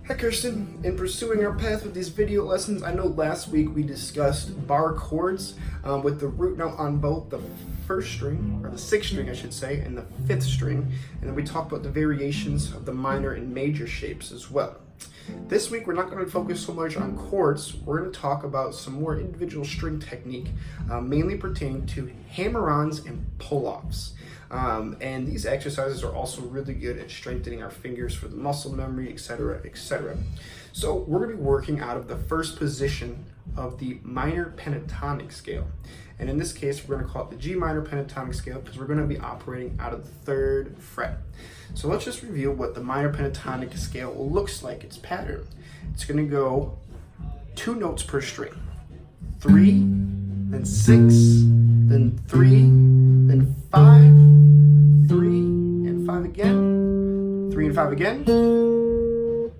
Hi Kirsten, in pursuing our path with these video lessons, I know last week we discussed bar chords with the root note on both the first string, or the sixth string I should say, and the fifth string, and then we talked about the variations of the minor and major shapes as well. This week we're not going to focus so much on chords, we're going to talk about some more individual string technique, mainly pertaining to hammer-ons and pull-offs. And these exercises are also really good at strengthening our fingers for the muscle memory, etc., etc. So we're going to be working out of the first position of the minor pentatonic scale. And in this case, we're going to call it the G minor pentatonic scale because we're going to be operating out of the third fret. So let's just review what the minor pentatonic scale looks like, its pattern. It's going to go 2 notes per string. 3, then 6, then 3, then 5, 3 and 5 again, 3 and 5 again,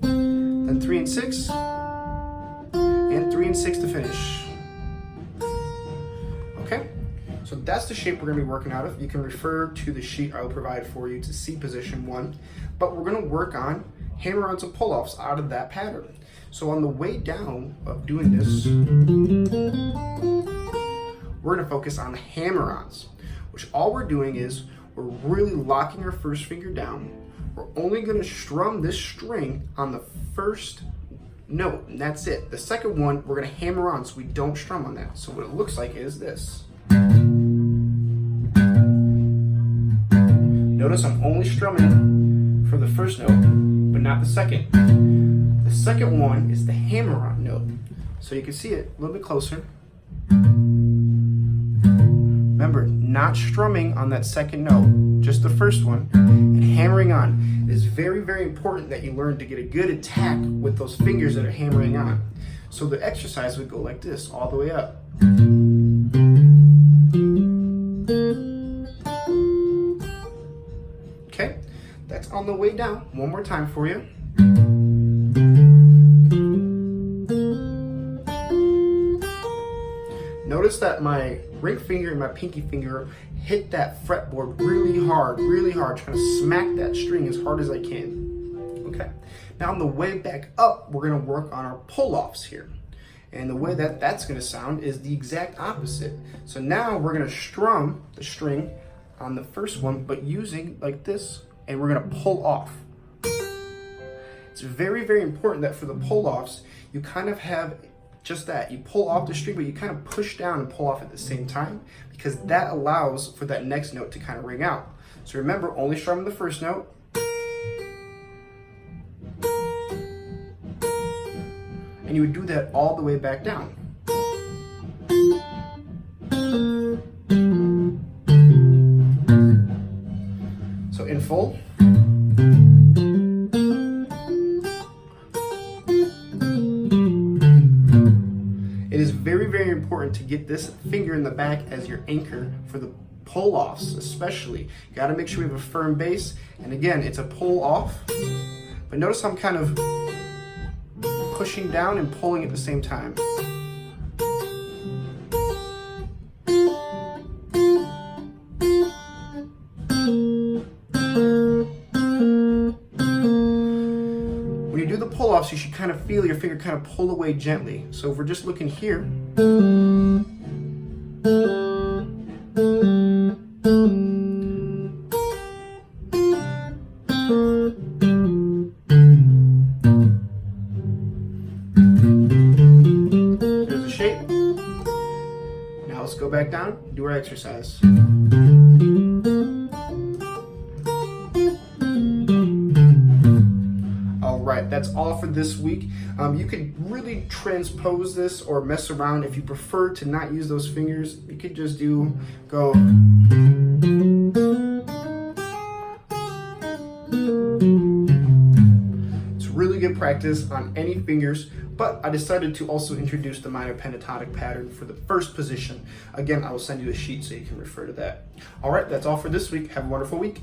then 3 and 6, and 3 and 6 to finish. Okay, so that's the shape we're going to be working out of. You can refer to the sheet I will provide for you to see position 1, but we're going to work on hammer-ons and pull-offs out of that pattern. So on the way down of doing this, we're going to focus on hammer-ons, which all we're doing is we're really locking our first finger down. We're only going to strum this string on the first note, and that's it. The second one, we're going to hammer on so we don't strum on that. So what it looks like is this. Notice I'm only strumming for the first note, but not the second. The second one is the hammer-on note. So you can see it a little bit closer. Remember, not strumming on that second note, just the first one, and hammering on. It is very, very important that you learn to get a good attack with those fingers that are hammering on. So the exercise would go like this, all the way up. Okay, that's on the way down. One more time for you. Notice that my ring finger and my pinky finger hit that fretboard really hard, trying to smack that string as hard as I can. Okay, now on the way back up, we're gonna work on our pull-offs here. And the way that that's gonna sound is the exact opposite. So now we're gonna strum the string on the first one, but using like this, and we're gonna pull off. It's very, very important that for the pull-offs, you kind of have just that. You pull off the string, but you kind of push down and pull off at the same time because that allows for that next note to kind of ring out. So remember, only strumming the first note. And you would do that all the way back down. So in full. It is very, very important to get this finger in the back as your anchor for the pull-offs, especially. You gotta make sure we have a firm base. And again, it's a pull-off. But notice I'm kind of pushing down and pulling at the same time. When you do the pull-offs, you should kind of feel your finger kind of pull away gently. So if we're just looking here, there's a shape. Now let's go back down, do our exercise. Alright, that's all for this week. You could really transpose this or mess around if you prefer to not use those fingers. You could just go. It's really good practice on any fingers, but I decided to also introduce the minor pentatonic pattern for the first position. Again, I will send you a sheet so you can refer to that. Alright, that's all for this week. Have a wonderful week.